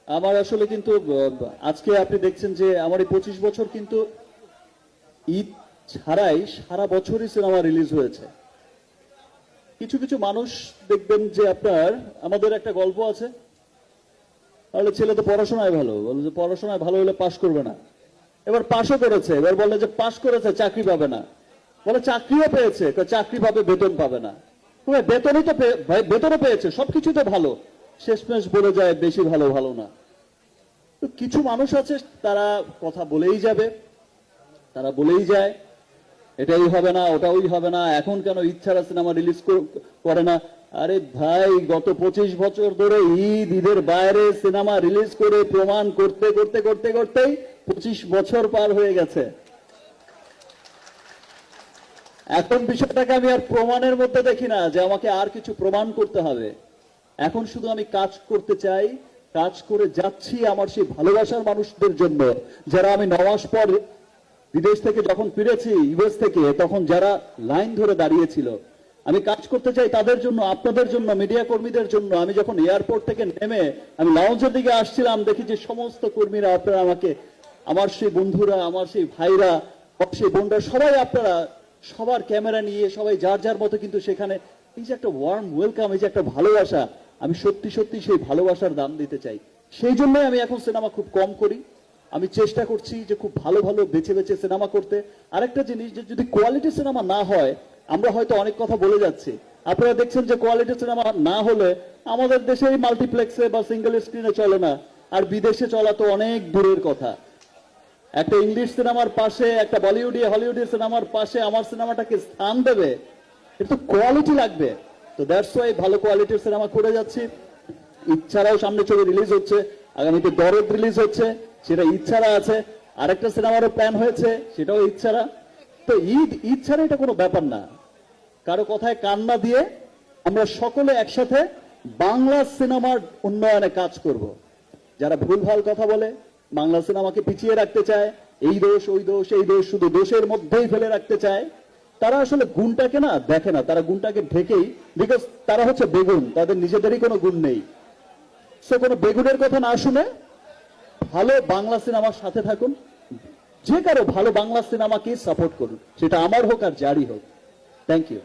আমার আসলে কিন্তু আজকে আপনি দেখছেন যে আমার এই 25 বছর কিন্তু ঈদ ছাড়াই সারা বছরই সিনেমা রিলিজ হয়েছে। কিছু কিছু মানুষ দেখবেন যে আপনার আমাদের একটা গল্প আছে, তাহলে ছেলে তো পড়াশোনায় ভালো, বলে যে পড়াশোনায় ভালো হলে পাশ করবে না। এবার পাশও করেছে, এবার বলে যে পাশ করেছে চাকরি পাবে না, বলে চাকরিও পেয়েছে, চাকরি পাবে বেতন পাবে না। বেতনই তো বেতনও পেয়েছে, সবকিছু তো ভালো, শেষমেশ বলে যায় বেশি ভালো ভালো না। তো কিছু মানুষ আছে তারা কথা বলেই যাবে, তারা বলেই যায় এটাই হবে না ওটাই হবে না, এখন কেন ইচ্ছারা সিনেমা রিলিজ করে না। আরে ভাই, গত 25 বছর ধরে ঈদের বাইরে সিনেমা রিলিজ করে প্রমাণ করতে করতে করতে করতেই 25 বছর পার হয়ে গেছে। এখন বিষয়টাকে আমি আর প্রমাণের মধ্যে দেখি না যে আমাকে আর কিছু প্রমাণ করতে হবে। এখন শুধু আমি কাজ করতে চাই, কাজ করে যাচ্ছি আমার সেই ভালোবাসার মানুষদের জন্য, যারা আমি 9 মাস পর বিদেশ থেকে যখন ফিরেছি, ইউএস থেকে, তখন যারা লাইন ধরে দাঁড়িয়েছিল। আমি কাজ করতে চাই তাদের জন্য, আপনাদের জন্য, মিডিয়া কর্মীদের জন্য। আমি যখন এয়ারপোর্ট থেকে নেমে আমি লাউঞ্জের দিকে আসছিলাম, দেখি যে সমস্ত কর্মীরা, আপনারা আমাকে, আমার সেই বন্ধুরা, আমার সেই ভাইরা, সেই বোনরা, সবাই আপনারা সবার ক্যামেরা নিয়ে সবাই যার যার মতো কিন্তু সেখানে এই যে একটা ওয়ার্ম ওয়েলকাম, এই যে একটা ভালোবাসা, আমি সত্যি সত্যি সেই ভালোবাসার দাম দিতে চাই। সেই জন্যই আমি এখন সিনেমা খুব কম করি। আমি চেষ্টা করছি যে খুব ভালো ভালো বেছে বেছে সিনেমা করতে। আরেকটা জিনিস, যে যদি কোয়ালিটি সিনেমা না হয়, আমরা হয়তো অনেক কথা বলে যাচ্ছি, আপনারা দেখছেন যে কোয়ালিটি সিনেমা না হলে আমাদের দেশে মাল্টিপ্লেক্সে বা সিঙ্গেল স্ক্রিনে চলে না, আর বিদেশে চলা তো অনেক দূরের কথা। একটা ইংলিশ সিনেমার পাশে, একটা বলিউডি হলিউডি সিনেমার পাশে আমার সিনেমাটাকে স্থান দেবে, একটু কোয়ালিটি লাগবে। তো দ্যাটস ওয়াই ভালো কোয়ালিটির সিনেমা করে যাচ্ছি। ইচ্ছারাও সামনে ছবি রিলিজ হচ্ছে, আগামীতে দরদ রিলিজ হচ্ছে, সেটা ইচ্ছারা আছে। আরেকটা সিনেমারও প্ল্যান হয়েছে, সেটাও ইচ্ছারা। তো ঈদ ছাড়া এটা কোনো ব্যাপার না। কারো কথায় কান না দিয়ে আমরা সকলে একসাথে বাংলা সিনেমার উন্নয়নে কাজ করব। যারা ভুলভাল কথা বলে, বাংলা সিনেমাকে পিছিয়ে রাখতে চায়, এই দোষ ওই দোষ এই দোষ, শুধু দোষের মধ্যেই ফেলে রাখতে চায়, তারা আসলে গুণটাকে না দেখে না, তারা গুণটাকে ঢেকেই, বিকজ তারা হচ্ছে বেগুন, তাদের নিজেদেরই কোনো গুণ নেই। সে কোনো বেগুনের কথা না শুনে ভালো বাংলা সিনেমার সাথে থাকুন, যে কারো ভালো বাংলা সিনেমাকে সাপোর্ট করুন, সেটা আমার হোক আর যারই হোক। Thank you.